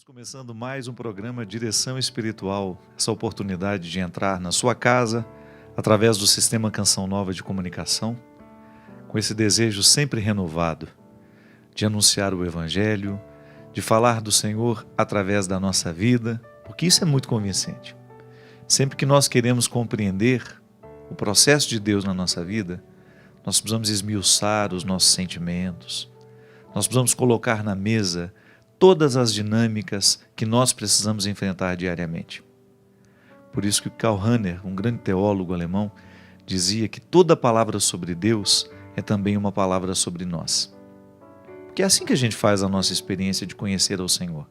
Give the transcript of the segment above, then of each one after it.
começando mais um programa Direção Espiritual, essa oportunidade de entrar na sua casa, através do Sistema Canção Nova de Comunicação, com esse desejo sempre renovado de anunciar o Evangelho, de falar do Senhor através da nossa vida, porque isso é muito convincente. Sempre que nós queremos compreender o processo de Deus na nossa vida, nós precisamos esmiuçar os nossos sentimentos, nós precisamos colocar na mesa todas as dinâmicas que nós precisamos enfrentar diariamente. Por isso que Karl Rahner, um grande teólogo alemão, dizia que toda palavra sobre Deus é também uma palavra sobre nós. Porque é assim que a gente faz a nossa experiência de conhecer ao Senhor.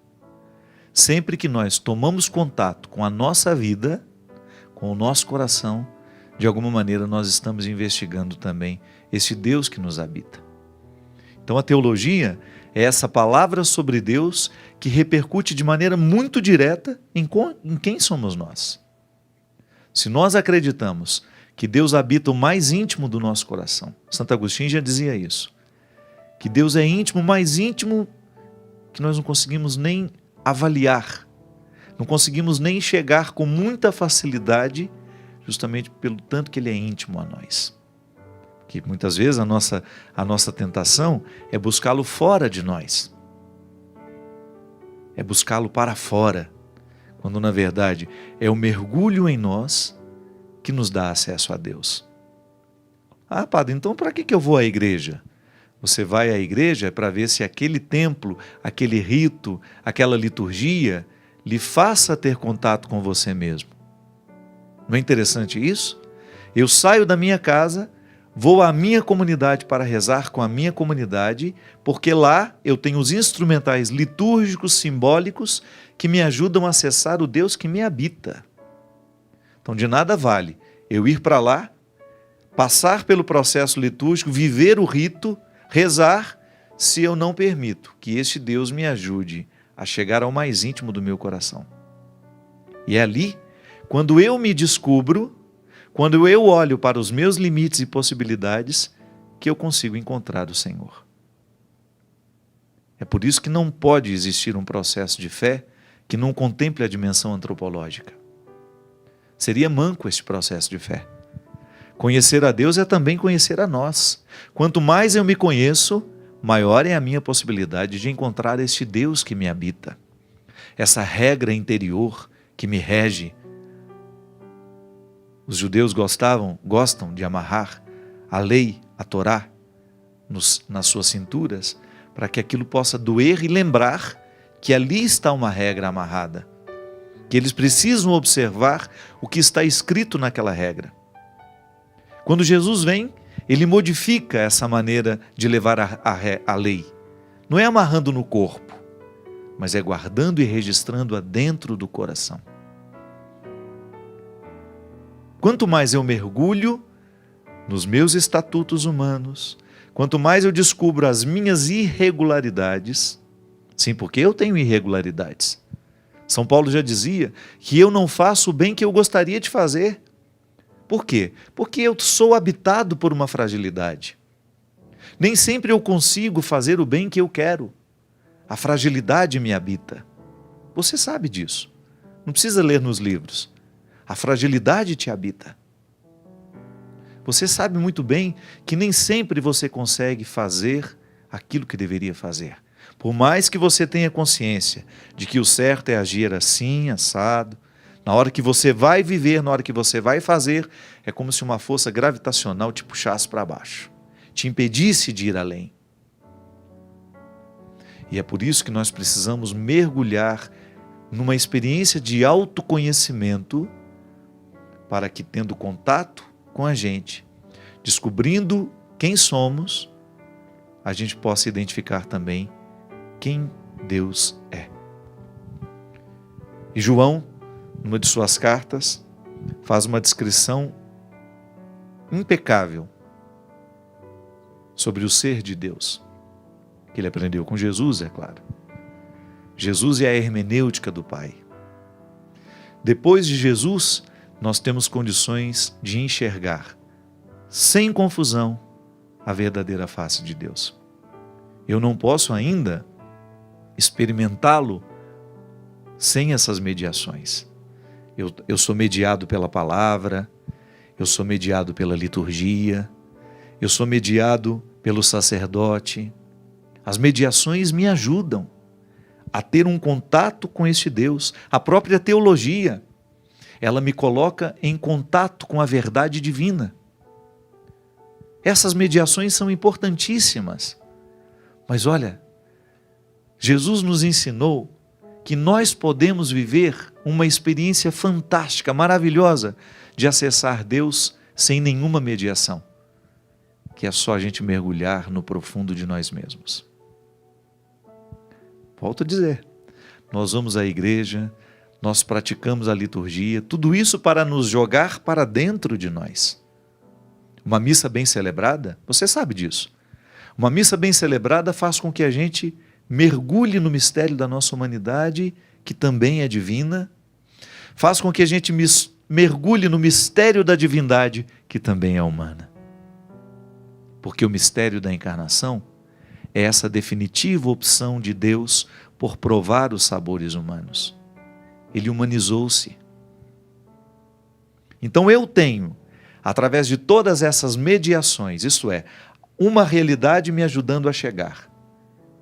Sempre que nós tomamos contato com a nossa vida, com o nosso coração, de alguma maneira nós estamos investigando também esse Deus que nos habita. Então a teologia é essa palavra sobre Deus que repercute de maneira muito direta em quem somos nós. Se nós acreditamos que Deus habita o mais íntimo do nosso coração, Santo Agostinho já dizia isso, que Deus é íntimo, mais íntimo que nós não conseguimos nem avaliar, não conseguimos nem chegar com muita facilidade, justamente pelo tanto que Ele é íntimo a nós. Que muitas vezes a nossa tentação é buscá-lo fora de nós. É buscá-lo para fora, quando na verdade é o mergulho em nós que nos dá acesso a Deus. Ah, padre, então para que eu vou à igreja? Você vai à igreja para ver se aquele templo, aquele rito, aquela liturgia lhe faça ter contato com você mesmo. Não é interessante isso? Eu saio da minha casa, vou à minha comunidade para rezar com a minha comunidade, porque lá eu tenho os instrumentais litúrgicos, simbólicos, que me ajudam a acessar o Deus que me habita. Então de nada vale eu ir para lá, passar pelo processo litúrgico, viver o rito, rezar, se eu não permito que este Deus me ajude a chegar ao mais íntimo do meu coração. E é ali, quando eu me descubro, quando eu olho para os meus limites e possibilidades, que eu consigo encontrar o Senhor. É por isso que não pode existir um processo de fé que não contemple a dimensão antropológica. Seria manco este processo de fé. Conhecer a Deus é também conhecer a nós. Quanto mais eu me conheço, maior é a minha possibilidade de encontrar este Deus que me habita. Essa regra interior que me rege. Os judeus gostam de amarrar a lei, a Torá, nas suas cinturas, para que aquilo possa doer e lembrar que ali está uma regra amarrada, que eles precisam observar o que está escrito naquela regra. Quando Jesus vem, ele modifica essa maneira de levar a lei. Não é amarrando no corpo, mas é guardando e registrando-a dentro do coração. Quanto mais eu mergulho nos meus estatutos humanos, quanto mais eu descubro as minhas irregularidades, sim, porque eu tenho irregularidades. São Paulo já dizia que eu não faço o bem que eu gostaria de fazer. Por quê? Porque eu sou habitado por uma fragilidade. Nem sempre eu consigo fazer o bem que eu quero. A fragilidade me habita. Você sabe disso. Não precisa ler nos livros. A fragilidade te habita. Você sabe muito bem que nem sempre você consegue fazer aquilo que deveria fazer. Por mais que você tenha consciência de que o certo é agir assim, assado, na hora que você vai viver, na hora que você vai fazer, é como se uma força gravitacional te puxasse para baixo, te impedisse de ir além. E é por isso que nós precisamos mergulhar numa experiência de autoconhecimento, para que, tendo contato com a gente, descobrindo quem somos, a gente possa identificar também quem Deus é. E João, numa de suas cartas, faz uma descrição impecável sobre o ser de Deus, que ele aprendeu com Jesus, é claro. Jesus é a hermenêutica do Pai. Depois de Jesus, nós temos condições de enxergar, sem confusão, a verdadeira face de Deus. Eu não posso ainda experimentá-lo sem essas mediações. Eu sou mediado pela palavra, eu sou mediado pela liturgia, eu sou mediado pelo sacerdote. As mediações me ajudam a ter um contato com este Deus. A própria teologia, ela me coloca em contato com a verdade divina. Essas mediações são importantíssimas. Mas olha, Jesus nos ensinou que nós podemos viver uma experiência fantástica, maravilhosa, de acessar Deus sem nenhuma mediação, que é só a gente mergulhar no profundo de nós mesmos. Volto a dizer, nós vamos à igreja, nós praticamos a liturgia, tudo isso para nos jogar para dentro de nós. Uma missa bem celebrada, você sabe disso. Uma missa bem celebrada faz com que a gente mergulhe no mistério da nossa humanidade, que também é divina, faz com que a gente mergulhe no mistério da divindade, que também é humana. Porque o mistério da encarnação é essa definitiva opção de Deus por provar os sabores humanos. Ele humanizou-se. Então eu tenho, através de todas essas mediações, isto é, uma realidade me ajudando a chegar,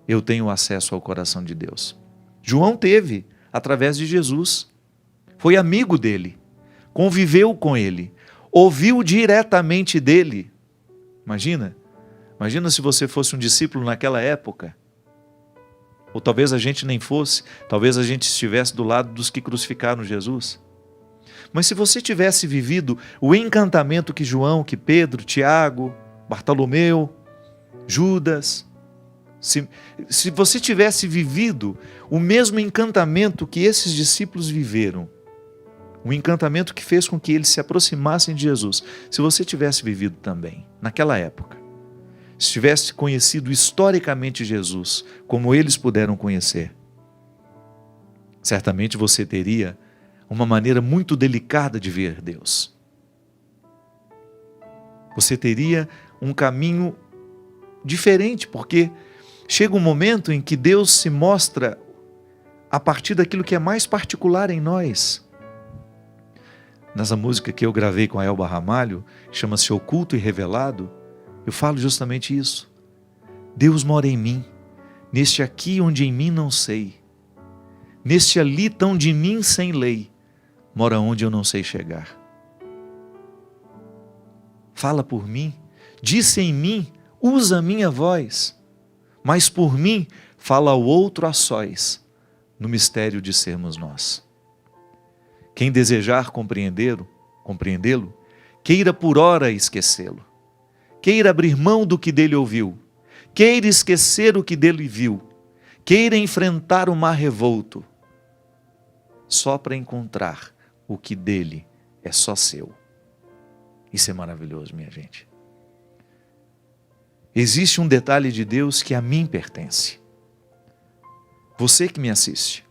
eu tenho acesso ao coração de Deus. João teve, através de Jesus. Foi amigo dele, conviveu com ele, ouviu diretamente dele. Imagina se você fosse um discípulo naquela época. Ou talvez a gente nem fosse, talvez a gente estivesse do lado dos que crucificaram Jesus. Mas se você tivesse vivido o encantamento que João, que Pedro, Tiago, Bartolomeu, Judas, se você tivesse vivido o mesmo encantamento que esses discípulos viveram, um encantamento que fez com que eles se aproximassem de Jesus, se você tivesse vivido também, naquela época, se tivesse conhecido historicamente Jesus, como eles puderam conhecer, certamente você teria uma maneira muito delicada de ver Deus. Você teria um caminho diferente, porque chega um momento em que Deus se mostra a partir daquilo que é mais particular em nós. Nessa música que eu gravei com a Elba Ramalho, chama-se Oculto e Revelado, eu falo justamente isso. Deus mora em mim, neste aqui onde em mim não sei, neste ali tão de mim sem lei, mora onde eu não sei chegar. Fala por mim, disse em mim, usa a minha voz, mas por mim fala ao outro a sós, no mistério de sermos nós. Quem desejar compreendê-lo, queira por ora esquecê-lo, queira abrir mão do que dele ouviu, queira esquecer o que dele viu, queira enfrentar o mar revolto, só para encontrar o que dele é só seu. Isso é maravilhoso, minha gente. Existe um detalhe de Deus que a mim pertence. Você que me assiste.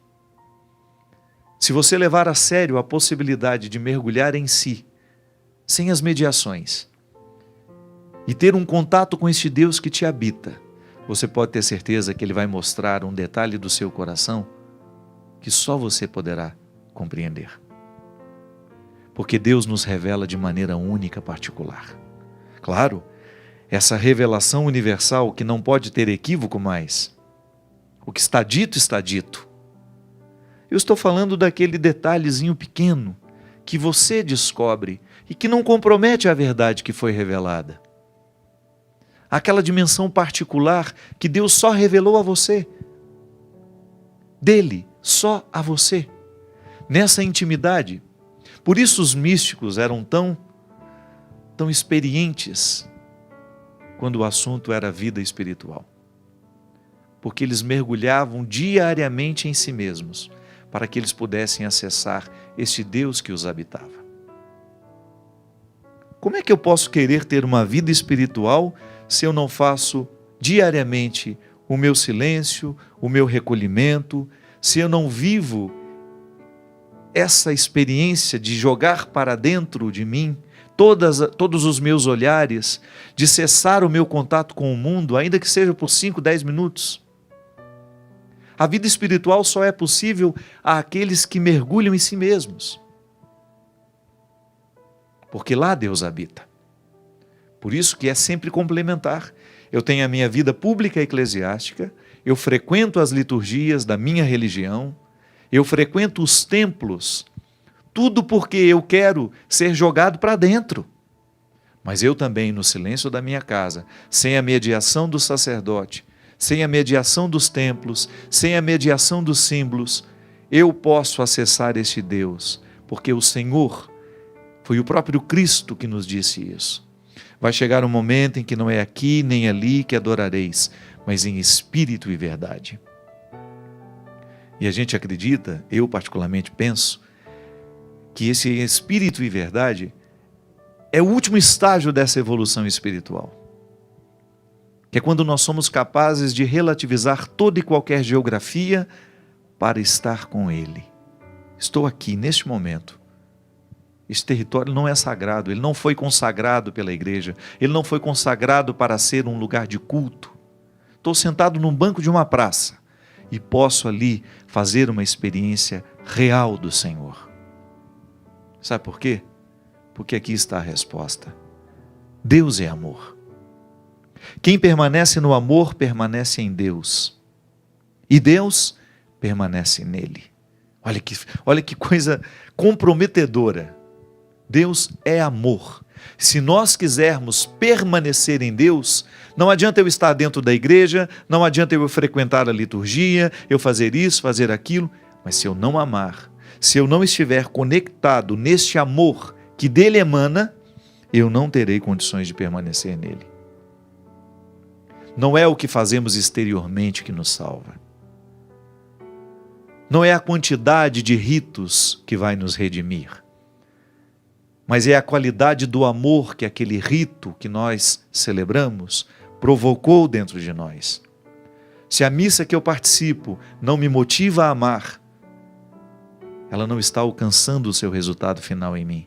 Se você levar a sério a possibilidade de mergulhar em si, sem as mediações, e ter um contato com este Deus que te habita, você pode ter certeza que Ele vai mostrar um detalhe do seu coração que só você poderá compreender. Porque Deus nos revela de maneira única, particular. Claro, essa revelação universal que não pode ter equívoco mais. O que está dito, está dito. Eu estou falando daquele detalhezinho pequeno que você descobre e que não compromete a verdade que foi revelada. Aquela dimensão particular que Deus só revelou a você. Dele, só a você. Nessa intimidade. Por isso os místicos eram tão experientes quando o assunto era vida espiritual. Porque eles mergulhavam diariamente em si mesmos, para que eles pudessem acessar este Deus que os habitava. Como é que eu posso querer ter uma vida espiritual se eu não faço diariamente o meu silêncio, o meu recolhimento, se eu não vivo essa experiência de jogar para dentro de mim todos os meus olhares, de cessar o meu contato com o mundo, ainda que seja por 5, 10 minutos? A vida espiritual só é possível àqueles que mergulham em si mesmos. Porque lá Deus habita. Por isso que é sempre complementar. Eu tenho a minha vida pública eclesiástica, eu frequento as liturgias da minha religião, eu frequento os templos, tudo porque eu quero ser jogado para dentro. Mas eu também, no silêncio da minha casa, sem a mediação do sacerdote, sem a mediação dos templos, sem a mediação dos símbolos, eu posso acessar este Deus, porque o Senhor, foi o próprio Cristo que nos disse isso. Vai chegar um momento em que não é aqui nem ali que adorareis, mas em espírito e verdade. E a gente acredita, eu particularmente penso, que esse espírito e verdade é o último estágio dessa evolução espiritual. Que é quando nós somos capazes de relativizar toda e qualquer geografia para estar com Ele. Estou aqui, neste momento. Esse território não é sagrado, ele não foi consagrado pela igreja, ele não foi consagrado para ser um lugar de culto. Estou sentado num banco de uma praça e posso ali fazer uma experiência real do Senhor. Sabe por quê? Porque aqui está a resposta. Deus é amor. Quem permanece no amor, permanece em Deus. E Deus permanece nele. Olha que coisa comprometedora. Deus é amor. Se nós quisermos permanecer em Deus, não adianta eu estar dentro da igreja, não adianta eu frequentar a liturgia, eu fazer isso, fazer aquilo, mas se eu não amar, se eu não estiver conectado neste amor que dele emana, eu não terei condições de permanecer nele. Não é o que fazemos exteriormente que nos salva. Não é a quantidade de ritos que vai nos redimir. Mas é a qualidade do amor que aquele rito que nós celebramos provocou dentro de nós. Se a missa que eu participo não me motiva a amar, ela não está alcançando o seu resultado final em mim.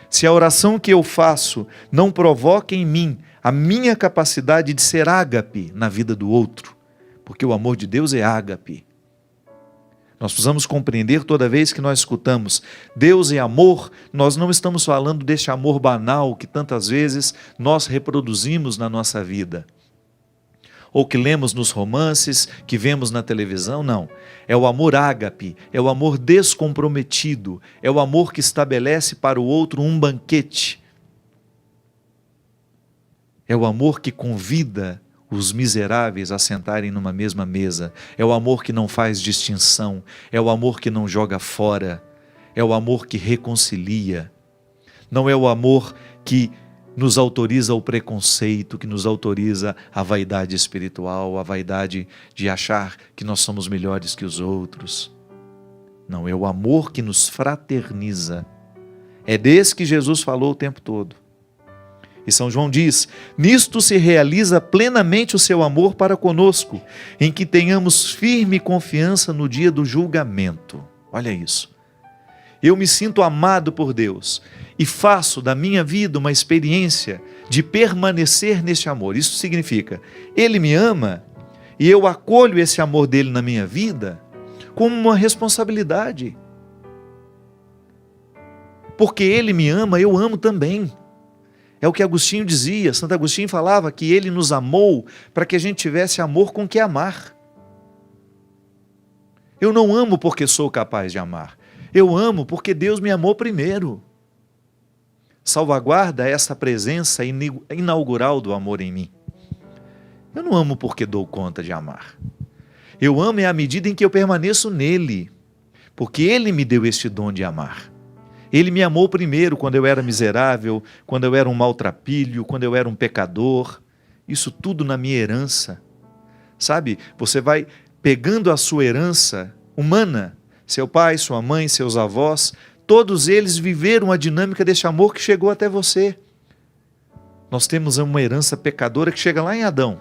Se a oração que eu faço não provoca em mim a minha capacidade de ser ágape na vida do outro, porque o amor de Deus é ágape. Nós precisamos compreender toda vez que nós escutamos Deus é amor, nós não estamos falando deste amor banal que tantas vezes nós reproduzimos na nossa vida. Ou que lemos nos romances, que vemos na televisão, não. É o amor ágape, é o amor descomprometido, é o amor que estabelece para o outro um banquete. É o amor que convida os miseráveis a sentarem numa mesma mesa. É o amor que não faz distinção, é o amor que não joga fora, é o amor que reconcilia. Não é o amor que nos autoriza o preconceito, que nos autoriza a vaidade espiritual, a vaidade de achar que nós somos melhores que os outros. Não, é o amor que nos fraterniza. É desse que Jesus falou o tempo todo. E São João diz, nisto se realiza plenamente o seu amor para conosco, em que tenhamos firme confiança no dia do julgamento. Olha isso. Eu me sinto amado por Deus e faço da minha vida uma experiência de permanecer neste amor. Isso significa, Ele me ama e eu acolho esse amor dele na minha vida como uma responsabilidade. Porque Ele me ama, eu amo também. É o que Agostinho dizia, Santo Agostinho falava que Ele nos amou para que a gente tivesse amor com que amar. Eu não amo porque sou capaz de amar, eu amo porque Deus me amou primeiro. Salvaguarda essa presença inaugural do amor em mim. Eu não amo porque dou conta de amar. Eu amo à medida em que eu permaneço nele, porque Ele me deu este dom de amar. Ele me amou primeiro quando eu era miserável, quando eu era um maltrapilho, quando eu era um pecador. Isso tudo na minha herança. Sabe, você vai pegando a sua herança humana, seu pai, sua mãe, seus avós, todos eles viveram a dinâmica deste amor que chegou até você. Nós temos uma herança pecadora que chega lá em Adão.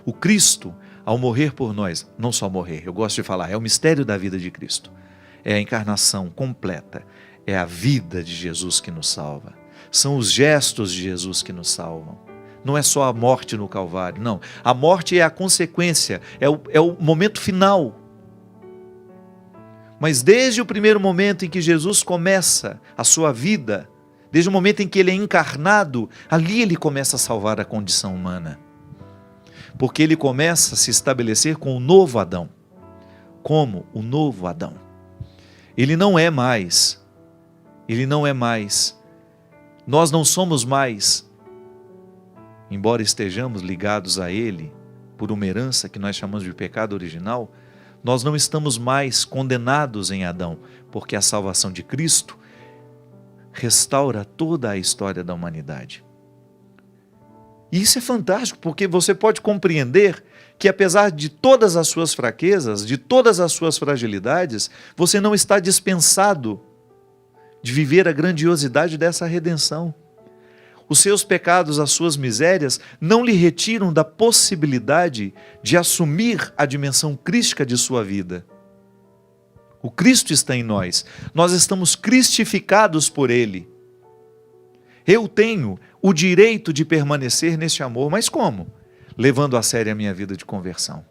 O Cristo, ao morrer por nós, não só morrer, eu gosto de falar, é o mistério da vida de Cristo. É a encarnação completa, é a vida de Jesus que nos salva. São os gestos de Jesus que nos salvam. não é só a morte no Calvário, não. A morte é a consequência, é o momento final. Mas desde o primeiro momento em que Jesus começa a sua vida, desde o momento em que ele é encarnado, ali ele começa a salvar a condição humana. Porque ele começa a se estabelecer com o novo Adão. Como o novo Adão. Ele não é mais. Nós não somos mais, embora estejamos ligados a ele por uma herança que nós chamamos de pecado original, nós não estamos mais condenados em Adão, porque a salvação de Cristo restaura toda a história da humanidade. E isso é fantástico, porque você pode compreender que apesar de todas as suas fraquezas, de todas as suas fragilidades, você não está dispensado de viver a grandiosidade dessa redenção. Os seus pecados, as suas misérias, não lhe retiram da possibilidade de assumir a dimensão crística de sua vida. O Cristo está em nós. Nós estamos cristificados por Ele. Eu tenho o direito de permanecer neste amor, mas como? Levando a sério a minha vida de conversão.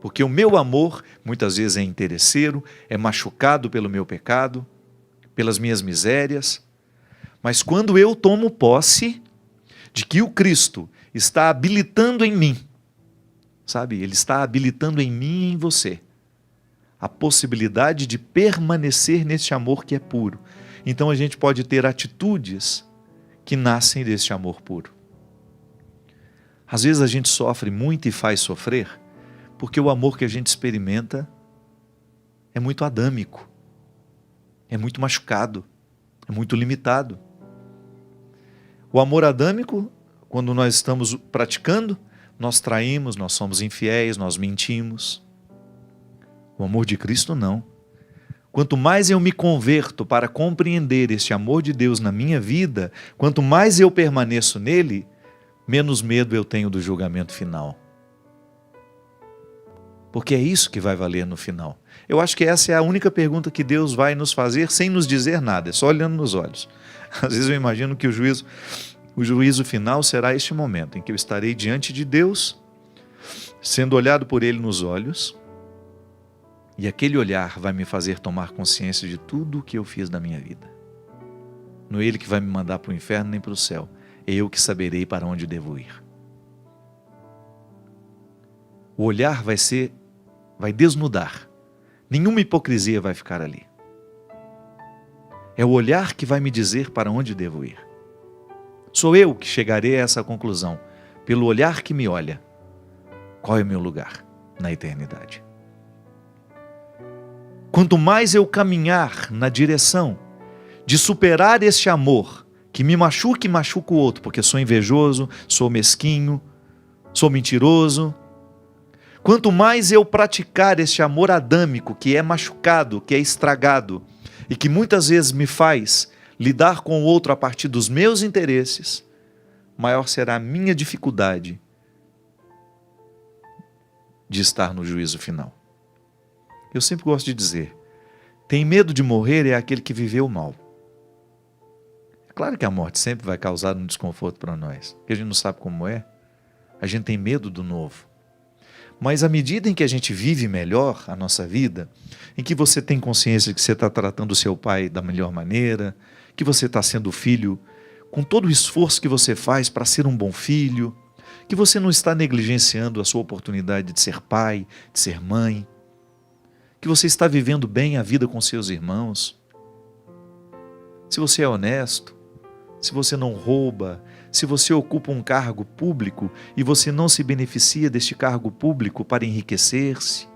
Porque o meu amor, muitas vezes, é interesseiro, é machucado pelo meu pecado, pelas minhas misérias, mas quando eu tomo posse de que o Cristo está habilitando em mim, sabe, Ele está habilitando em mim e em você, a possibilidade de permanecer neste amor que é puro. Então a gente pode ter atitudes que nascem deste amor puro. Às vezes a gente sofre muito e faz sofrer, porque o amor que a gente experimenta é muito adâmico. É muito machucado, é muito limitado. O amor adâmico, quando nós estamos praticando, nós traímos, nós somos infiéis, nós mentimos. O amor de Cristo não. Quanto mais eu me converto para compreender este amor de Deus na minha vida, quanto mais eu permaneço nele, menos medo eu tenho do julgamento final. Porque é isso que vai valer no final. Eu acho que essa é a única pergunta que Deus vai nos fazer sem nos dizer nada, é só olhando nos olhos. Às vezes eu imagino que o juízo final será este momento em que eu estarei diante de Deus, sendo olhado por Ele nos olhos, e aquele olhar vai me fazer tomar consciência de tudo o que eu fiz da minha vida. Não é Ele que vai me mandar para o inferno nem para o céu, é eu que saberei para onde devo ir. O olhar vai desnudar. Nenhuma hipocrisia vai ficar ali. É o olhar que vai me dizer para onde devo ir. Sou eu que chegarei a essa conclusão, pelo olhar que me olha. Qual é o meu lugar na eternidade? Quanto mais eu caminhar na direção de superar este amor, que me machuca e machuca o outro, porque sou invejoso, sou mesquinho, sou mentiroso, quanto mais eu praticar este amor adâmico, que é machucado, que é estragado, e que muitas vezes me faz lidar com o outro a partir dos meus interesses, maior será a minha dificuldade de estar no juízo final. Eu sempre gosto de dizer, tem medo de morrer é aquele que viveu mal. É claro que a morte sempre vai causar um desconforto para nós, porque a gente não sabe como é, a gente tem medo do novo. Mas à medida em que a gente vive melhor a nossa vida, em que você tem consciência de que você está tratando o seu pai da melhor maneira, que você está sendo filho com todo o esforço que você faz para ser um bom filho, que você não está negligenciando a sua oportunidade de ser pai, de ser mãe, que você está vivendo bem a vida com seus irmãos, se você é honesto, se você não rouba, se você ocupa um cargo público e você não se beneficia deste cargo público para enriquecer-se,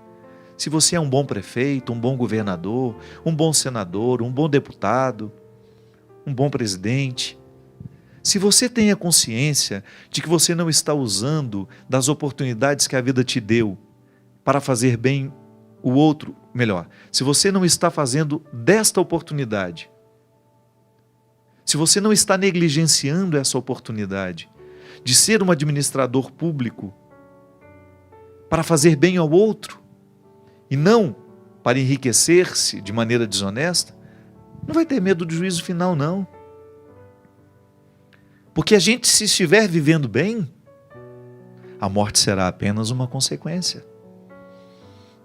se você é um bom prefeito, um bom governador, um bom senador, um bom deputado, um bom presidente, se você tem a consciência de que você não está usando das oportunidades que a vida te deu para fazer bem o outro, melhor, se você não está fazendo desta oportunidade, se você não está negligenciando essa oportunidade de ser um administrador público para fazer bem ao outro e não para enriquecer-se de maneira desonesta, não vai ter medo do juízo final, não. Porque a gente, se estiver vivendo bem, a morte será apenas uma consequência.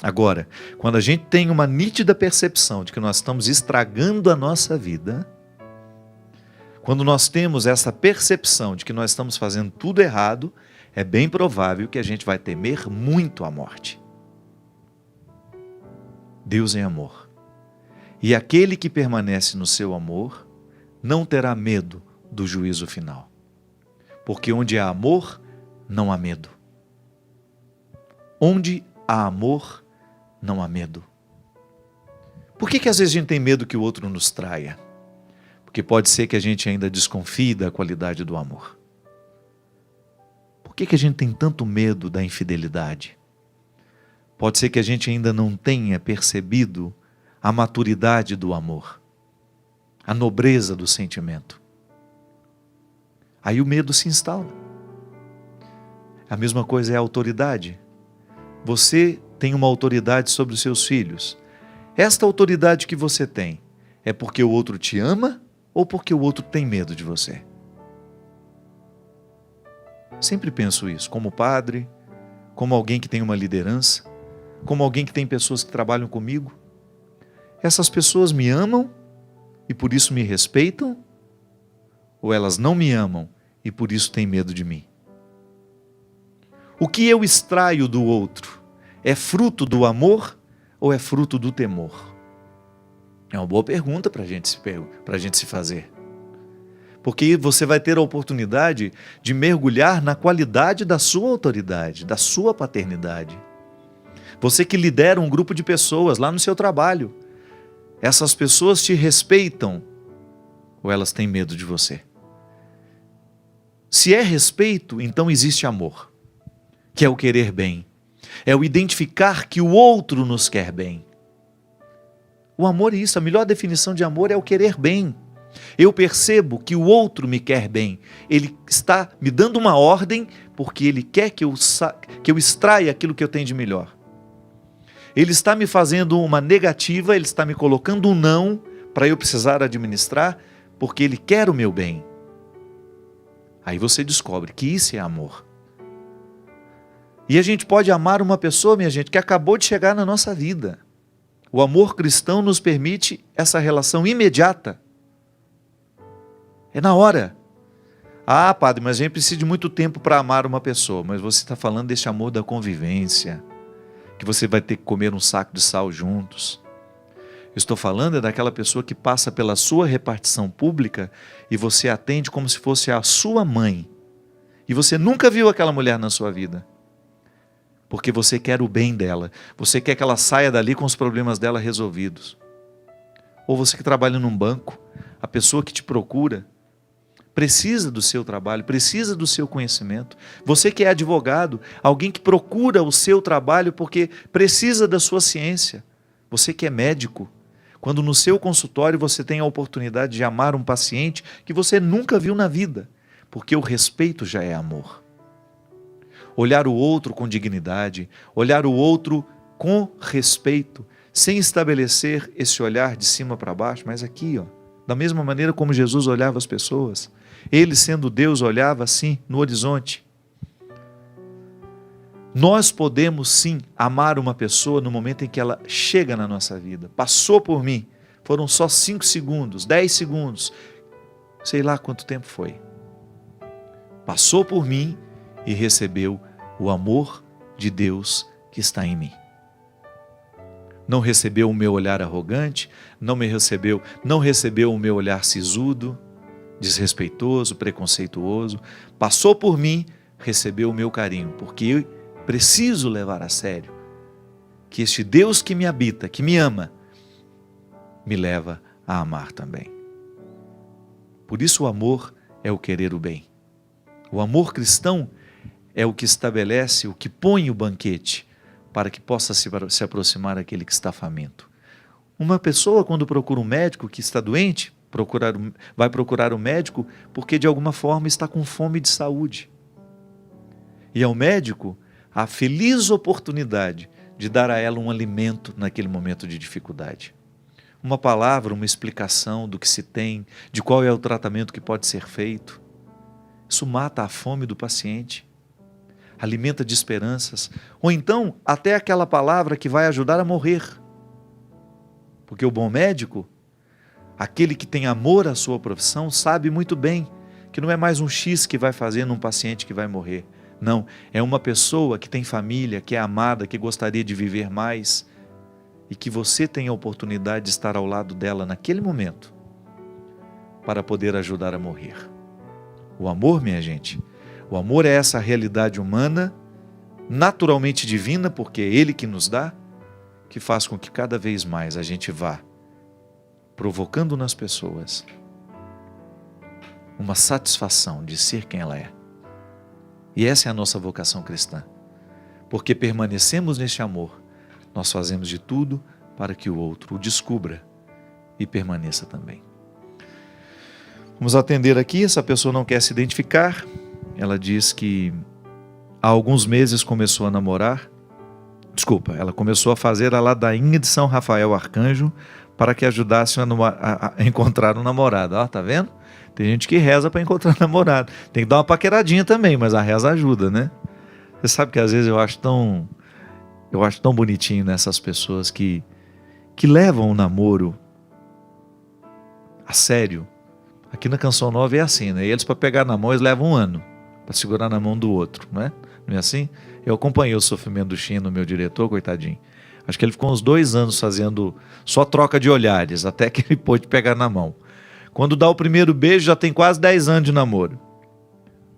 Agora, quando a gente tem uma nítida percepção de que nós estamos estragando a nossa vida, quando nós temos essa percepção de que nós estamos fazendo tudo errado, é bem provável que a gente vai temer muito a morte. Deus é amor. E aquele que permanece no seu amor não terá medo do juízo final. Porque onde há amor, não há medo. Onde há amor, não há medo. Por que às vezes a gente tem medo que o outro nos traia? Porque pode ser que a gente ainda desconfie da qualidade do amor. Por que a gente tem tanto medo da infidelidade? Pode ser que a gente ainda não tenha percebido a maturidade do amor, a nobreza do sentimento. Aí o medo se instala. A mesma coisa é a autoridade. Você tem uma autoridade sobre os seus filhos. Esta autoridade que você tem é porque o outro te ama ou porque o outro tem medo de você? Sempre penso isso, como padre, como alguém que tem uma liderança, como alguém que tem pessoas que trabalham comigo. Essas pessoas me amam e por isso me respeitam? Ou elas não me amam e por isso têm medo de mim? O que eu extraio do outro é fruto do amor ou é fruto do temor? É uma boa pergunta para a gente se fazer. Porque você vai ter a oportunidade de mergulhar na qualidade da sua autoridade, da sua paternidade. Você que lidera um grupo de pessoas lá no seu trabalho, essas pessoas te respeitam ou elas têm medo de você? Se é respeito, então existe amor, que é o querer bem, é o identificar que o outro nos quer bem. O amor é isso, a melhor definição de amor é o querer bem. Eu percebo que o outro me quer bem, ele está me dando uma ordem porque ele quer que eu extraia aquilo que eu tenho de melhor. Ele está me fazendo uma negativa, ele está me colocando um não para eu precisar administrar, porque ele quer o meu bem. Aí você descobre que isso é amor. E a gente pode amar uma pessoa, minha gente, que acabou de chegar na nossa vida. O amor cristão nos permite essa relação imediata. É na hora. Ah, padre, mas a gente precisa de muito tempo para amar uma pessoa. Mas você está falando desse amor da convivência, que você vai ter que comer um saco de sal juntos. Eu estou falando daquela pessoa que passa pela sua repartição pública e você atende como se fosse a sua mãe. E você nunca viu aquela mulher na sua vida. Porque você quer o bem dela. Você quer que ela saia dali com os problemas dela resolvidos. Ou você que trabalha num banco, a pessoa que te procura precisa do seu trabalho, precisa do seu conhecimento. Você que é advogado, alguém que procura o seu trabalho porque precisa da sua ciência. Você que é médico, quando no seu consultório você tem a oportunidade de amar um paciente que você nunca viu na vida, porque o respeito já é amor. Olhar o outro com dignidade, olhar o outro com respeito, sem estabelecer esse olhar de cima para baixo, mas aqui, ó, da mesma maneira como Jesus olhava as pessoas, ele sendo Deus olhava assim no horizonte. Nós podemos sim amar uma pessoa no momento em que ela chega na nossa vida, passou por mim, foram só 5 segundos, 10 segundos, sei lá quanto tempo foi. Passou por mim e recebeu o amor de Deus que está em mim. Não recebeu o meu olhar arrogante, não recebeu o meu olhar sisudo, desrespeitoso, preconceituoso. Passou por mim, recebeu o meu carinho, porque eu preciso levar a sério que este Deus que me habita, que me ama, me leva a amar também. Por isso o amor é o querer o bem. O amor cristão é o que estabelece, o que põe o banquete para que possa se aproximar aquele que está faminto. Uma pessoa, quando procura um médico que está doente, vai procurar o médico porque de alguma forma está com fome de saúde. E ao médico, a feliz oportunidade de dar a ela um alimento naquele momento de dificuldade. Uma palavra, uma explicação do que se tem, de qual é o tratamento que pode ser feito. Isso mata a fome do paciente, alimenta de esperanças, ou então até aquela palavra que vai ajudar a morrer. Porque o bom médico, aquele que tem amor à sua profissão, sabe muito bem que não é mais um X que vai fazer num paciente que vai morrer. Não, é uma pessoa que tem família, que é amada, que gostaria de viver mais e que você tem a oportunidade de estar ao lado dela naquele momento para poder ajudar a morrer. O amor, minha gente, o amor é essa realidade humana, naturalmente divina, porque é Ele que nos dá, que faz com que cada vez mais a gente vá provocando nas pessoas uma satisfação de ser quem ela é. E essa é a nossa vocação cristã. Porque permanecemos neste amor, nós fazemos de tudo para que o outro o descubra e permaneça também. Vamos atender aqui, essa pessoa não quer se identificar. Ela diz que há alguns meses começou a namorar. Ela começou a fazer a ladainha de São Rafael Arcanjo para que ajudasse a encontrar um namorado. Ó, tá vendo? Tem gente que reza para encontrar namorado. Tem que dar uma paqueradinha também, mas a reza ajuda, né? Você sabe que às vezes eu acho tão bonitinho nessas pessoas que levam o namoro a sério. Aqui na Canção Nova é assim, né? Eles, para pegar na mão, eles levam um ano para segurar na mão do outro, não é? Não é assim? Eu acompanhei o sofrimento do Chino, meu diretor, coitadinho. Acho que ele ficou uns 2 anos fazendo só troca de olhares, até que ele pôde pegar na mão. Quando dá o primeiro beijo, já tem quase 10 anos de namoro.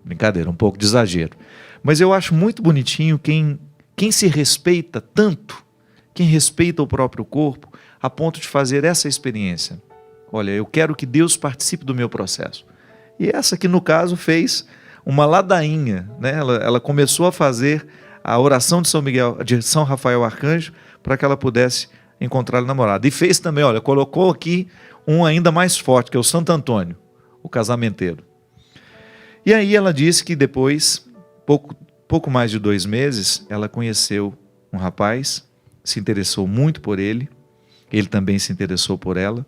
Brincadeira, um pouco de exagero. Mas eu acho muito bonitinho quem se respeita tanto, quem respeita o próprio corpo, a ponto de fazer essa experiência. Olha, eu quero que Deus participe do meu processo. E essa que no caso fez uma ladainha, né? Ela começou a fazer a oração de São Rafael Arcanjo para que ela pudesse encontrar o namorado. E fez também, olha, colocou aqui um ainda mais forte, que é o Santo Antônio, o casamenteiro. E aí ela disse que depois, pouco mais de 2 meses, ela conheceu um rapaz, se interessou muito por ele também se interessou por ela.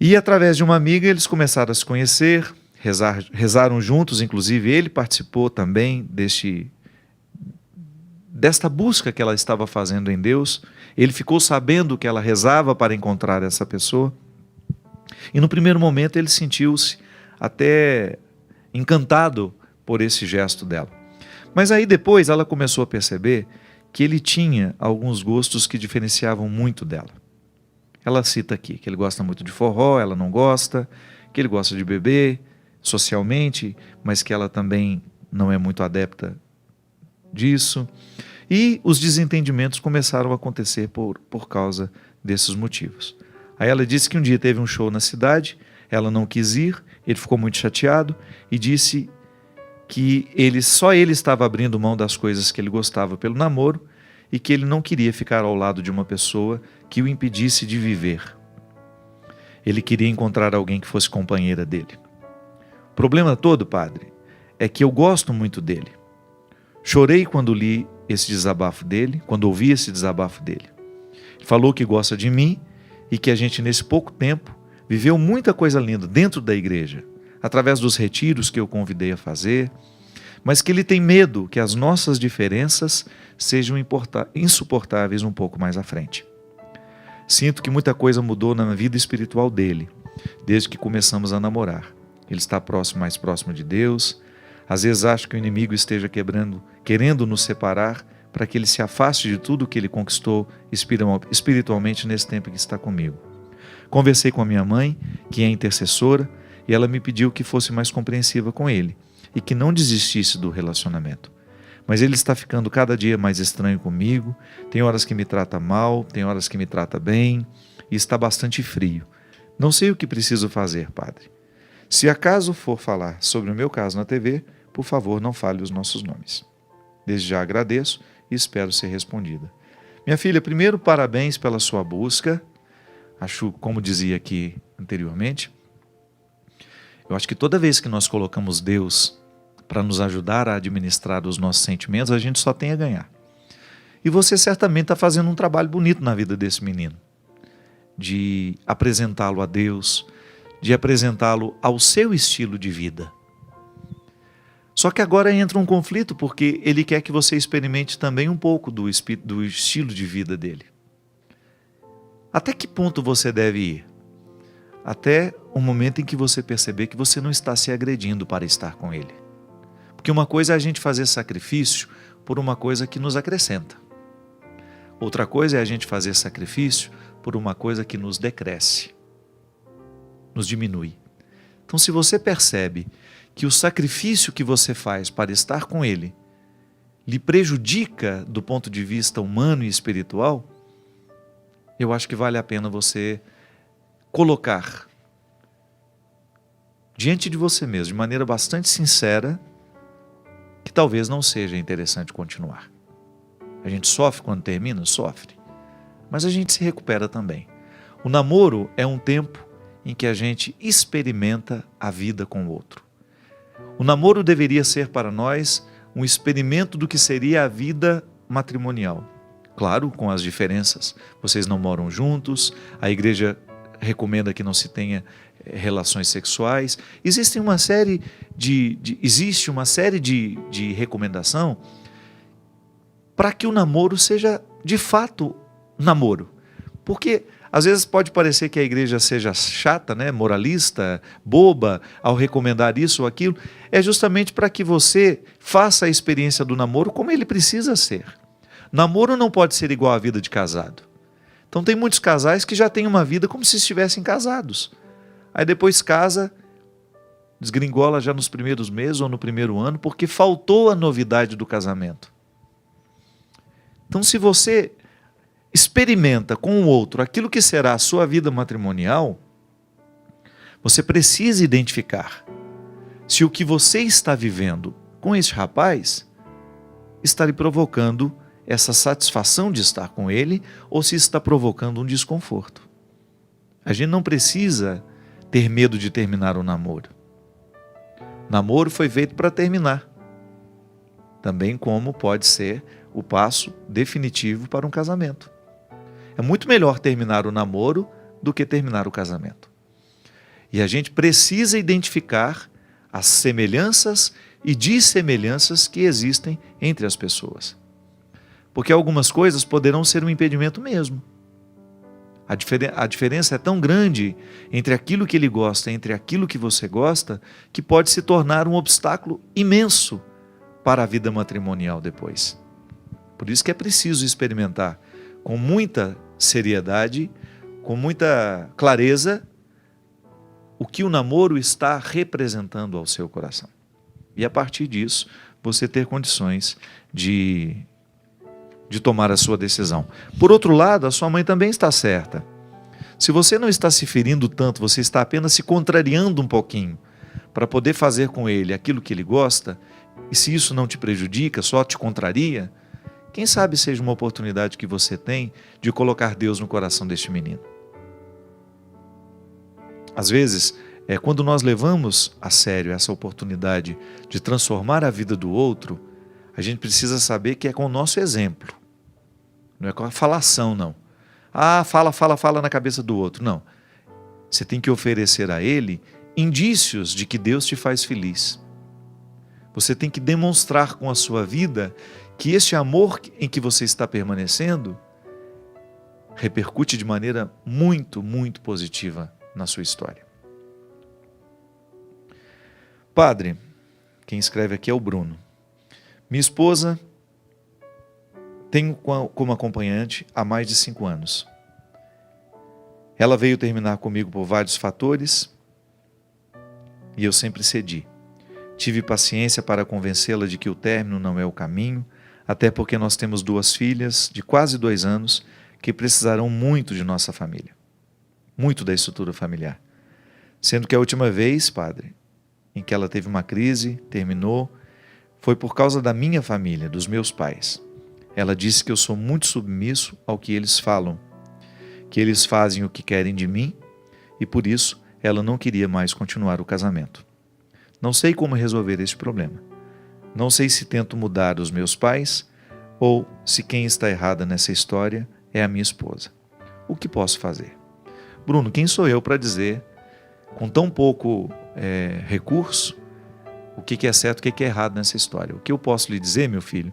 E através de uma amiga eles começaram a se conhecer, rezaram juntos, inclusive ele participou também desta busca que ela estava fazendo em Deus. Ele ficou sabendo que ela rezava para encontrar essa pessoa. E no primeiro momento ele sentiu-se até encantado por esse gesto dela. Mas aí depois ela começou a perceber que ele tinha alguns gostos que diferenciavam muito dela. Ela cita aqui que ele gosta muito de forró, ela não gosta, que ele gosta de beber socialmente, mas que ela também não é muito adepta disso. E os desentendimentos começaram a acontecer por causa desses motivos. Aí ela disse que um dia teve um show na cidade, ela não quis ir, ele ficou muito chateado e disse que só ele estava abrindo mão das coisas que ele gostava pelo namoro e que ele não queria ficar ao lado de uma pessoa que o impedisse de viver. Ele queria encontrar alguém que fosse companheira dele. O problema todo, padre, é que eu gosto muito dele. Chorei quando li esse desabafo dele, quando ouvi esse desabafo dele. Ele falou que gosta de mim e que a gente, nesse pouco tempo, viveu muita coisa linda dentro da igreja, através dos retiros que eu convidei a fazer, mas que ele tem medo que as nossas diferenças sejam insuportáveis um pouco mais à frente. Sinto que muita coisa mudou na vida espiritual dele, desde que começamos a namorar. Ele está mais próximo de Deus. Às vezes acho que o inimigo esteja querendo nos separar para que ele se afaste de tudo que ele conquistou espiritualmente nesse tempo que está comigo. Conversei com a minha mãe, que é intercessora, e ela me pediu que fosse mais compreensiva com ele e que não desistisse do relacionamento. Mas ele está ficando cada dia mais estranho comigo, tem horas que me trata mal, tem horas que me trata bem e está bastante frio. Não sei o que preciso fazer, padre. Se acaso for falar sobre o meu caso na TV, por favor, não fale os nossos nomes. Desde já agradeço e espero ser respondida. Minha filha, primeiro, parabéns pela sua busca. Acho, como dizia aqui anteriormente, eu acho que toda vez que nós colocamos Deus para nos ajudar a administrar os nossos sentimentos, a gente só tem a ganhar. E você certamente está fazendo um trabalho bonito na vida desse menino, de apresentá-lo a Deus, de apresentá-lo ao seu estilo de vida, Só que agora entra um conflito, porque ele quer que você experimente também um pouco do estilo de vida dele. Até que ponto você deve ir? Até o momento em que você perceber que você não está se agredindo para estar com ele. Porque uma coisa é a gente fazer sacrifício por uma coisa que nos acrescenta. Outra coisa é a gente fazer sacrifício por uma coisa que nos decresce, nos diminui. Então, se você percebe que o sacrifício que você faz para estar com ele lhe prejudica do ponto de vista humano e espiritual, eu acho que vale a pena você colocar diante de você mesmo, de maneira bastante sincera, que talvez não seja interessante continuar. A gente sofre quando termina? Sofre. Mas a gente se recupera também. O namoro é um tempo em que a gente experimenta a vida com o outro. O namoro deveria ser para nós um experimento do que seria a vida matrimonial. Claro, com as diferenças. Vocês não moram juntos, a igreja recomenda que não se tenha relações sexuais. Existe uma série de recomendação para que o namoro seja de fato namoro. Porque às vezes pode parecer que a igreja seja chata, né, moralista, boba, ao recomendar isso ou aquilo. É justamente para que você faça a experiência do namoro como ele precisa ser. Namoro não pode ser igual à vida de casado. Então tem muitos casais que já têm uma vida como se estivessem casados. Aí depois casa, desgringola já nos primeiros meses ou no primeiro ano, porque faltou a novidade do casamento. Então, se você experimenta com o outro aquilo que será a sua vida matrimonial, você precisa identificar se o que você está vivendo com esse rapaz está lhe provocando essa satisfação de estar com ele ou se está provocando um desconforto. A gente não precisa ter medo de terminar o namoro. Namoro foi feito para terminar. Também como pode ser o passo definitivo para um casamento. É muito melhor terminar o namoro do que terminar o casamento. E a gente precisa identificar as semelhanças e dissemelhanças que existem entre as pessoas. Porque algumas coisas poderão ser um impedimento mesmo. A diferença é tão grande entre aquilo que ele gosta e entre aquilo que você gosta, que pode se tornar um obstáculo imenso para a vida matrimonial depois. Por isso que é preciso experimentar com muita seriedade, com muita clareza, o que o namoro está representando ao seu coração. E a partir disso, você ter condições de tomar a sua decisão. Por outro lado, a sua mãe também está certa. Se você não está se ferindo tanto, você está apenas se contrariando um pouquinho para poder fazer com ele aquilo que ele gosta, e se isso não te prejudica, só te contraria, quem sabe seja uma oportunidade que você tem de colocar Deus no coração deste menino. Às vezes, quando nós levamos a sério essa oportunidade de transformar a vida do outro, a gente precisa saber que é com o nosso exemplo. Não é com a falação, não. Fala na cabeça do outro. Não. Você tem que oferecer a ele indícios de que Deus te faz feliz. Você tem que demonstrar com a sua vida que este amor em que você está permanecendo repercute de maneira muito, muito positiva na sua história. Padre, quem escreve aqui é o Bruno. Minha esposa tenho como acompanhante há mais de 5 anos. Ela veio terminar comigo por vários fatores e eu sempre cedi. Tive paciência para convencê-la de que o término não é o caminho, até porque nós temos 2 filhas de quase 2 anos que precisarão muito de nossa família, muito da estrutura familiar. Sendo que a última vez, padre, em que ela teve uma crise, terminou, foi por causa da minha família, dos meus pais. Ela disse que eu sou muito submisso ao que eles falam, que eles fazem o que querem de mim e por isso ela não queria mais continuar o casamento. Não sei como resolver este problema. Não sei se tento mudar os meus pais ou se quem está errada nessa história é a minha esposa. O que posso fazer? Bruno, quem sou eu para dizer, com tão pouco recurso, o que é certo, o que é errado nessa história. O que eu posso lhe dizer, meu filho,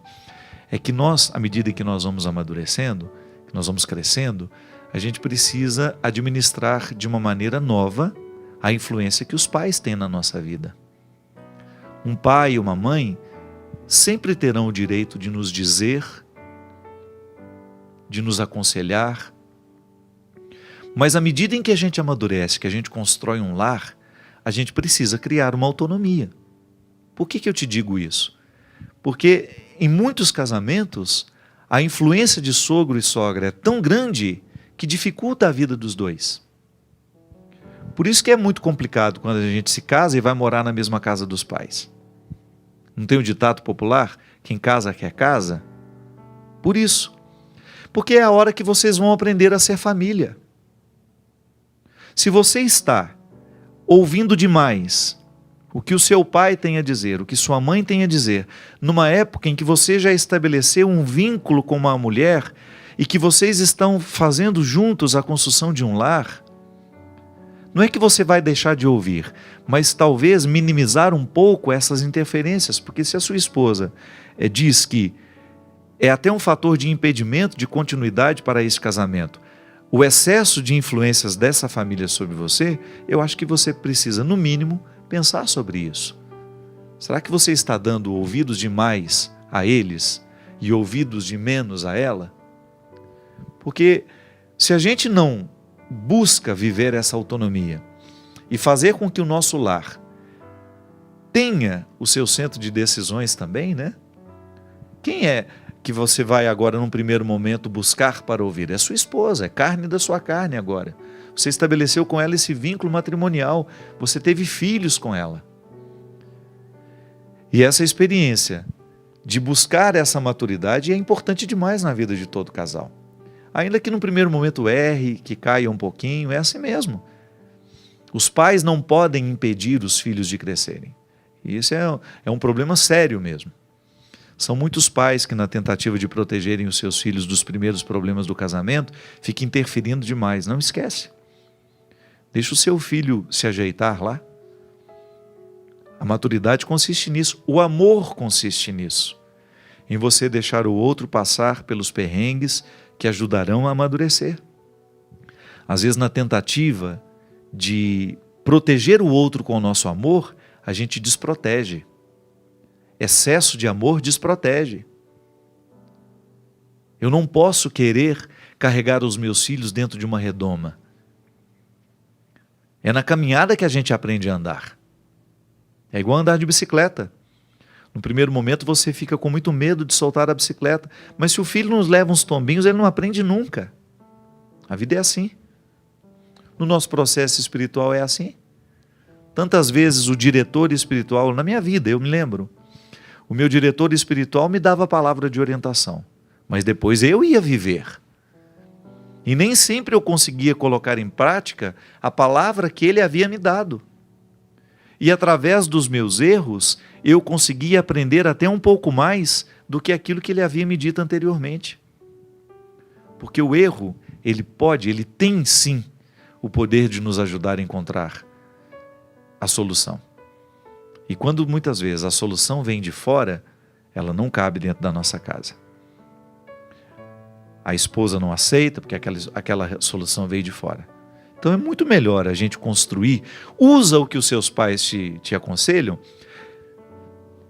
é que nós, à medida que nós vamos amadurecendo, que nós vamos crescendo, a gente precisa administrar de uma maneira nova a influência que os pais têm na nossa vida. Um pai e uma mãe sempre terão o direito de nos dizer, de nos aconselhar, mas à medida em que a gente amadurece, que a gente constrói um lar, a gente precisa criar uma autonomia. Por que eu te digo isso? Porque em muitos casamentos, a influência de sogro e sogra é tão grande que dificulta a vida dos dois. Por isso que é muito complicado quando a gente se casa e vai morar na mesma casa dos pais. Não tem o ditado popular? Quem casa quer casa? Por isso. Porque é a hora que vocês vão aprender a ser família. Se você está ouvindo demais o que o seu pai tem a dizer, o que sua mãe tem a dizer, numa época em que você já estabeleceu um vínculo com uma mulher e que vocês estão fazendo juntos a construção de um lar, não é que você vai deixar de ouvir, mas talvez minimizar um pouco essas interferências, porque se a sua esposa diz que é até um fator de impedimento de continuidade para esse casamento, o excesso de influências dessa família sobre você, eu acho que você precisa, no mínimo, pensar sobre isso. Será que você está dando ouvidos demais a eles e ouvidos de menos a ela? Porque se a gente não busca viver essa autonomia e fazer com que o nosso lar tenha o seu centro de decisões também, né? Quem é que você vai agora, num primeiro momento, buscar para ouvir? É sua esposa, é carne da sua carne agora. Você estabeleceu com ela esse vínculo matrimonial, você teve filhos com ela. E essa experiência de buscar essa maturidade é importante demais na vida de todo casal. Ainda que no primeiro momento erre, que caia um pouquinho, é assim mesmo. Os pais não podem impedir os filhos de crescerem. E isso é um problema sério mesmo. São muitos pais que, na tentativa de protegerem os seus filhos dos primeiros problemas do casamento, ficam interferindo demais. Não esquece. Deixa o seu filho se ajeitar lá. A maturidade consiste nisso. O amor consiste nisso. Em você deixar o outro passar pelos perrengues que ajudarão a amadurecer. Às vezes, na tentativa de proteger o outro com o nosso amor, a gente desprotege. Excesso de amor desprotege. Eu não posso querer carregar os meus filhos dentro de uma redoma. É na caminhada que a gente aprende a andar. É igual andar de bicicleta. No primeiro momento você fica com muito medo de soltar a bicicleta, mas se o filho nos leva uns tombinhos, ele não aprende nunca. A vida é assim. No nosso processo espiritual é assim. Tantas vezes o diretor espiritual, na minha vida, eu me lembro, o meu diretor espiritual me dava a palavra de orientação, mas depois eu ia viver. E nem sempre eu conseguia colocar em prática a palavra que ele havia me dado. E através dos meus erros, eu conseguia aprender até um pouco mais do que aquilo que ele havia me dito anteriormente. Porque o erro, ele tem sim o poder de nos ajudar a encontrar a solução. E quando muitas vezes a solução vem de fora, ela não cabe dentro da nossa casa. A esposa não aceita porque aquela solução veio de fora. Então é muito melhor a gente construir, usa o que os seus pais te aconselham,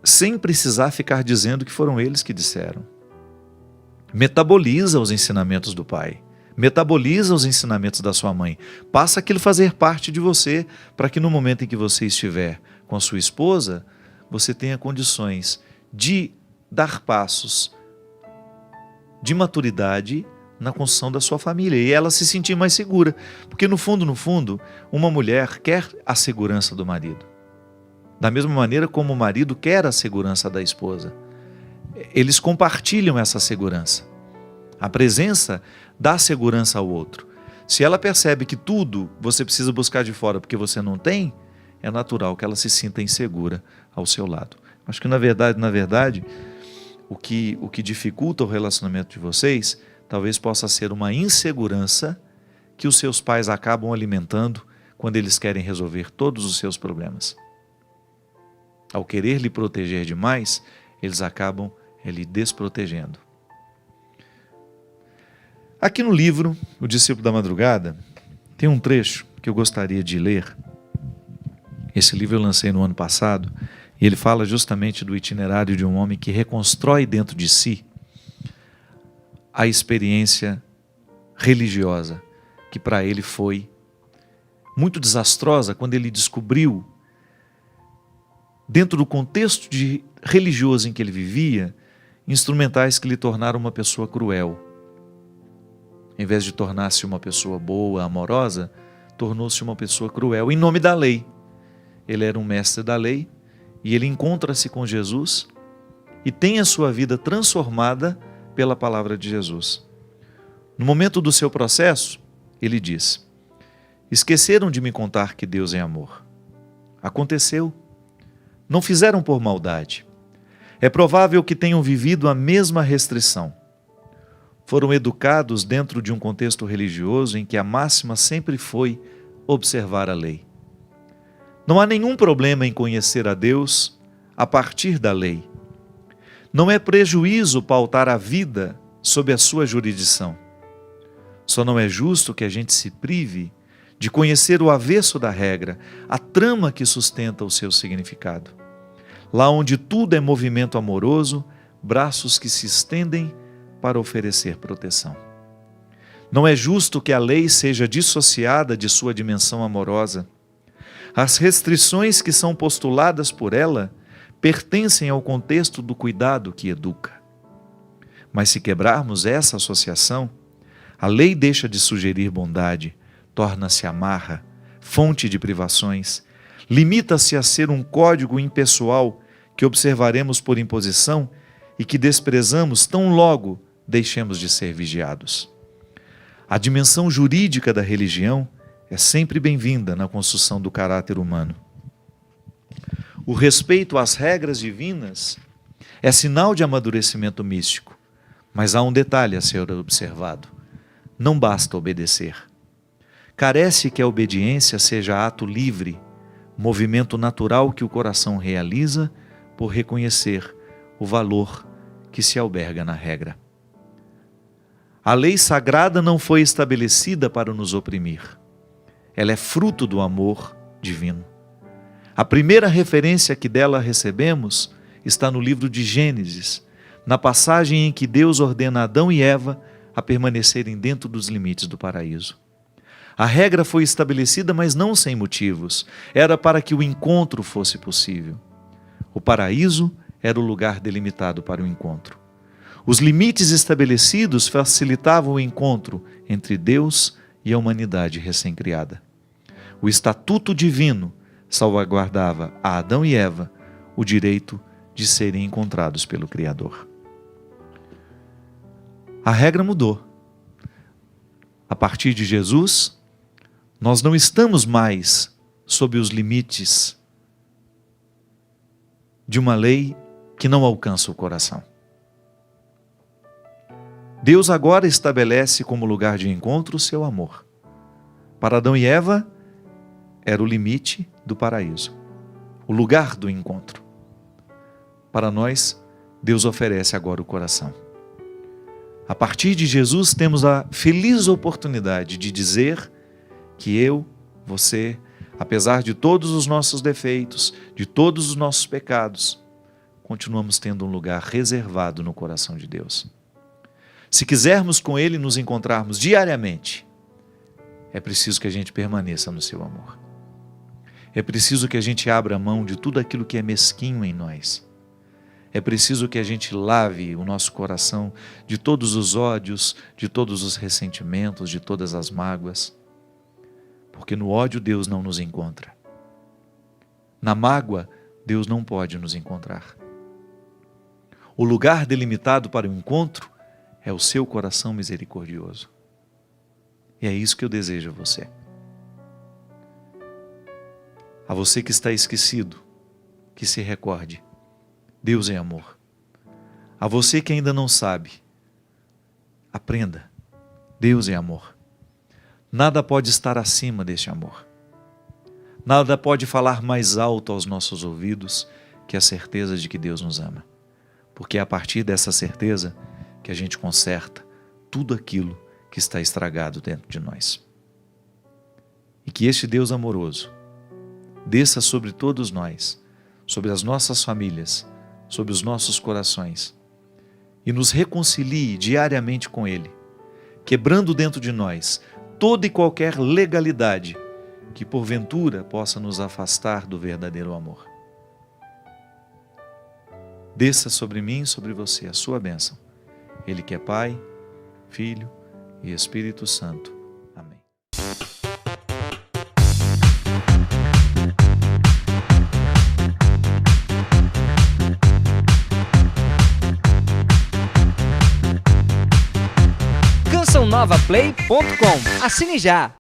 sem precisar ficar dizendo que foram eles que disseram. Metaboliza os ensinamentos do pai, metaboliza os ensinamentos da sua mãe, passa aquilo a fazer parte de você, para que no momento em que você estiver com a sua esposa, você tenha condições de dar passos de maturidade na construção da sua família e ela se sentir mais segura. Porque no fundo, uma mulher quer a segurança do marido. Da mesma maneira como o marido quer a segurança da esposa. Eles compartilham essa segurança. A presença dá segurança ao outro. Se ela percebe que tudo você precisa buscar de fora porque você não tem, é natural que ela se sinta insegura ao seu lado. Acho que na verdade, o que dificulta o relacionamento de vocês talvez possa ser uma insegurança que os seus pais acabam alimentando quando eles querem resolver todos os seus problemas. Ao querer lhe proteger demais, eles acabam lhe desprotegendo. Aqui no livro, O Discípulo da Madrugada, tem um trecho que eu gostaria de ler. Esse livro eu lancei no ano passado, e ele fala justamente do itinerário de um homem que reconstrói dentro de si a experiência religiosa, que para ele foi muito desastrosa quando ele descobriu, dentro do contexto religioso em que ele vivia, instrumentais que lhe tornaram uma pessoa cruel. Em vez de tornar-se uma pessoa boa, amorosa, tornou-se uma pessoa cruel, em nome da lei. Ele era um mestre da lei, e ele encontra-se com Jesus e tem a sua vida transformada pela palavra de Jesus. No momento do seu processo, ele diz: esqueceram de me contar que Deus é amor. Aconteceu. Não fizeram por maldade. É provável que tenham vivido a mesma restrição. Foram educados dentro de um contexto religioso em que a máxima sempre foi observar a lei. Não há nenhum problema em conhecer a Deus a partir da lei. Não é prejuízo pautar a vida sob a sua jurisdição. Só não é justo que a gente se prive de conhecer o avesso da regra, a trama que sustenta o seu significado. Lá onde tudo é movimento amoroso, braços que se estendem para oferecer proteção. Não é justo que a lei seja dissociada de sua dimensão amorosa. As restrições que são postuladas por ela pertencem ao contexto do cuidado que educa. Mas se quebrarmos essa associação, a lei deixa de sugerir bondade, torna-se amarra, fonte de privações, limita-se a ser um código impessoal que observaremos por imposição e que desprezamos tão logo deixemos de ser vigiados. A dimensão jurídica da religião é sempre bem-vinda na construção do caráter humano. O respeito às regras divinas é sinal de amadurecimento místico, mas há um detalhe a ser observado: não basta obedecer. Carece que a obediência seja ato livre, movimento natural que o coração realiza por reconhecer o valor que se alberga na regra. A lei sagrada não foi estabelecida para nos oprimir. Ela é fruto do amor divino. A primeira referência que dela recebemos está no livro de Gênesis, na passagem em que Deus ordena a Adão e Eva a permanecerem dentro dos limites do paraíso. A regra foi estabelecida, mas não sem motivos. Era para que o encontro fosse possível. O paraíso era o lugar delimitado para o encontro. Os limites estabelecidos facilitavam o encontro entre Deus e a humanidade recém-criada. O estatuto divino salvaguardava a Adão e Eva o direito de serem encontrados pelo Criador. A regra mudou. A partir de Jesus, nós não estamos mais sob os limites de uma lei que não alcança o coração. Deus agora estabelece como lugar de encontro o seu amor. Para Adão e Eva, era o limite do paraíso, o lugar do encontro. Para nós, Deus oferece agora o coração. A partir de Jesus, temos a feliz oportunidade de dizer que eu, você, apesar de todos os nossos defeitos, de todos os nossos pecados, continuamos tendo um lugar reservado no coração de Deus. Se quisermos com Ele nos encontrarmos diariamente, é preciso que a gente permaneça no seu amor. É preciso que a gente abra mão de tudo aquilo que é mesquinho em nós. É preciso que a gente lave o nosso coração de todos os ódios, de todos os ressentimentos, de todas as mágoas. Porque no ódio Deus não nos encontra. Na mágoa, Deus não pode nos encontrar. O lugar delimitado para o encontro é o seu coração misericordioso. E é isso que eu desejo a você. A você que está esquecido, que se recorde. Deus é amor. A você que ainda não sabe, aprenda. Deus é amor. Nada pode estar acima deste amor. Nada pode falar mais alto aos nossos ouvidos que a certeza de que Deus nos ama. Porque é a partir dessa certeza que a gente conserta tudo aquilo que está estragado dentro de nós. E que este Deus amoroso desça sobre todos nós, sobre as nossas famílias, sobre os nossos corações, e nos reconcilie diariamente com Ele, quebrando dentro de nós toda e qualquer legalidade que porventura possa nos afastar do verdadeiro amor. Desça sobre mim e sobre você a sua bênção. Ele que é Pai, Filho e Espírito Santo. Amém. CançãoNovaPlay.com. Assine já!